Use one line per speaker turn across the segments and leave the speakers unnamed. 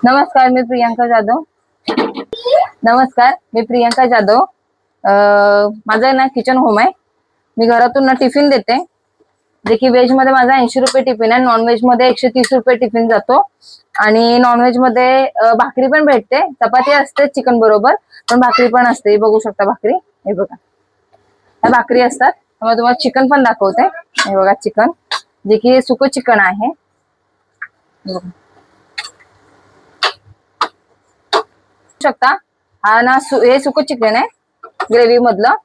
नमस्कार, मी प्रियंका जाधव. नमस्कार, मी प्रियंका जाधव. माझं ना किचन होम आहे. मी घरातून ना टिफिन देते, जे की व्हेज मध्ये माझा 80 रुपये टिफिन आहे, नॉन व्हेज मध्ये 130 रुपये टिफिन जातो. आणि नॉन व्हेज मध्ये भाकरी पण भेटते, चपाती असते चिकन बरोबर, पण भाकरी पण असते. हे बघू शकता भाकरी, हे बघा, ह्या भाकरी असतात. त्यामुळे तुम्हाला चिकन पण दाखवते. हे बघा चिकन, जे की सुकं चिकन आहे. शकता हा ना हे सुकं चिकन आहे ग्रेव्ही मधलं,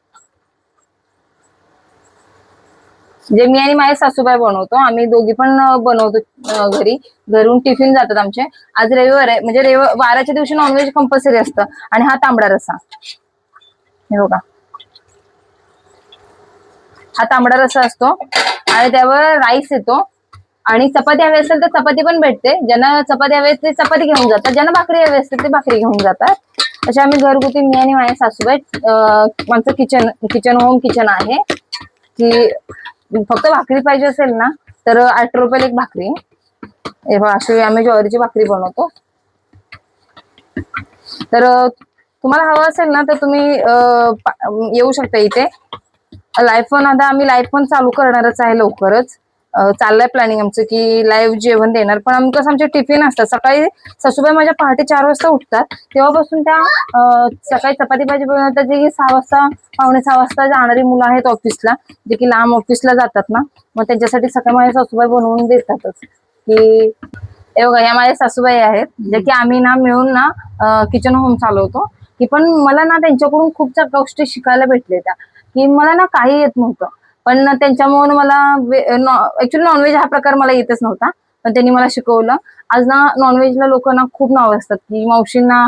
जे मी आणि माझे सासूबाई बनवतो. आम्ही दोघी पण बनवतो घरी. घरून टिफिन जातात आमचे. आज रविवार आहे, म्हणजे वाराच्या दिवशी नॉनव्हेज कंपल्सरी असतं. आणि हा तांबडा रस्सा, हे बघा, हा तांबडा रस्सा असतो. आणि त्यावर राईस येतो. आणि चपाती हवी असेल तर चपाती पण भेटते. ज्यांना चपाती हवी असते ते चपाती घेऊन जातात, ज्यांना भाकरी हवी असते ते भाकरी घेऊन जातात. अशा आम्ही घरगुती, मी आणि माझ्या सासूबाई, माझं किचन होम किचन आहे. की फक्त भाकरी पाहिजे असेल ना तर 8 रुपयाला एक भाकरी. हे बघा, अशी आम्ही ज्वारीची भाकरी बनवतो. तर तुम्हाला हवं असेल ना तर तुम्ही येऊ शकता इथे. लाईव्ह पण आता आम्ही लाईव्ह पण चालू करणारच आहे लवकरच. चाललंय प्लॅनिंग आमचं की लाईव्ह जेवण देणार. पण आम्ही कसं, आमचे टिफिन असतात सकाळी. सासूबाई माझ्या पहाटे 4 वाजता उठतात, तेव्हापासून त्या सकाळी चपाती भाजी बनवतात. जे की 6 वाजता, पावणे 6 वाजता जाणारी मुलं आहेत ऑफिसला, जे की लांब ऑफिसला जातात ना, मग त्यांच्यासाठी सकाळी माझ्या सासूबाई बनवून देतातच. की हे बघा, या माझ्या सासूबाई आहेत, जे की आम्ही ना मिळून ना किचन होम चालवतो. की पण मला ना त्यांच्याकडून खूप गोष्टी शिकायला भेटल्या. त्या की मला ना काही येत नव्हतं, पण त्यांच्यामुळे मला ऍक्च्युली नॉनव्हेज हा प्रकार मला येतच नव्हता, पण त्यांनी मला शिकवलं. आज ना नॉनव्हेजला लोकांना खूप नाव असतात, की मावशींना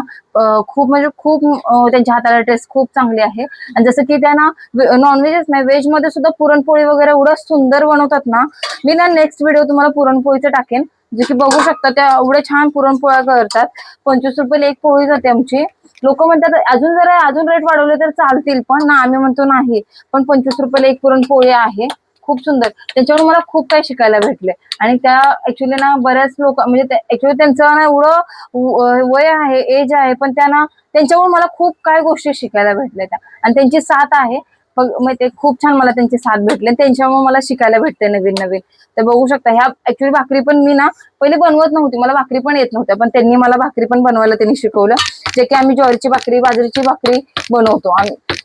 खूप, म्हणजे खूप त्यांच्या हाताला टेस्ट खूप चांगली आहे. आणि जसं की त्या ना नॉनव्हेजच नाही, व्हेज मध्ये सुद्धा पुरणपोळी वगैरे एवढं सुंदर बनवतात ना. मी ना नेक्स्ट व्हिडिओ तुम्हाला पुरणपोळीचं टाकेन, जे की बघू शकता त्या एवढे छान पुरणपोळ्या करतात. 25 रुपयाला एक पोळी जाते आमची. लोक म्हणतात अजून रेट वाढवले तर चालतील, पण ना आम्ही म्हणतो नाही. पण 25 रुपयाला एक पुरणपोळी आहे. खूप सुंदर. त्याच्यावर मला खूप काही शिकायला भेटले. आणि त्या ऍक्च्युली ना बऱ्याच लोक, म्हणजे ऍक्च्युली त्यांचं ना एवढं वय आहे, एज आहे, पण त्यांना त्यांच्यावर मला खूप काही गोष्टी शिकायला भेटल्या. त्या आणि त्यांची साथ आहे. मग ते खूप छान मला त्यांची साथ भेटले. त्यांच्यामुळे मला शिकायला भेटते नवीन नवीन. तर बघू शकता, ह्या ऍक्च्युली भाकरी पण मी ना पहिले बनवत नव्हती, मला भाकरी पण येत नव्हत्या, पण त्यांनी मला भाकरी पण बनवायला त्यांनी शिकवलं. जे की आम्ही ज्वारीची भाकरी, बाजरीची भाकरी बनवतो आम्ही.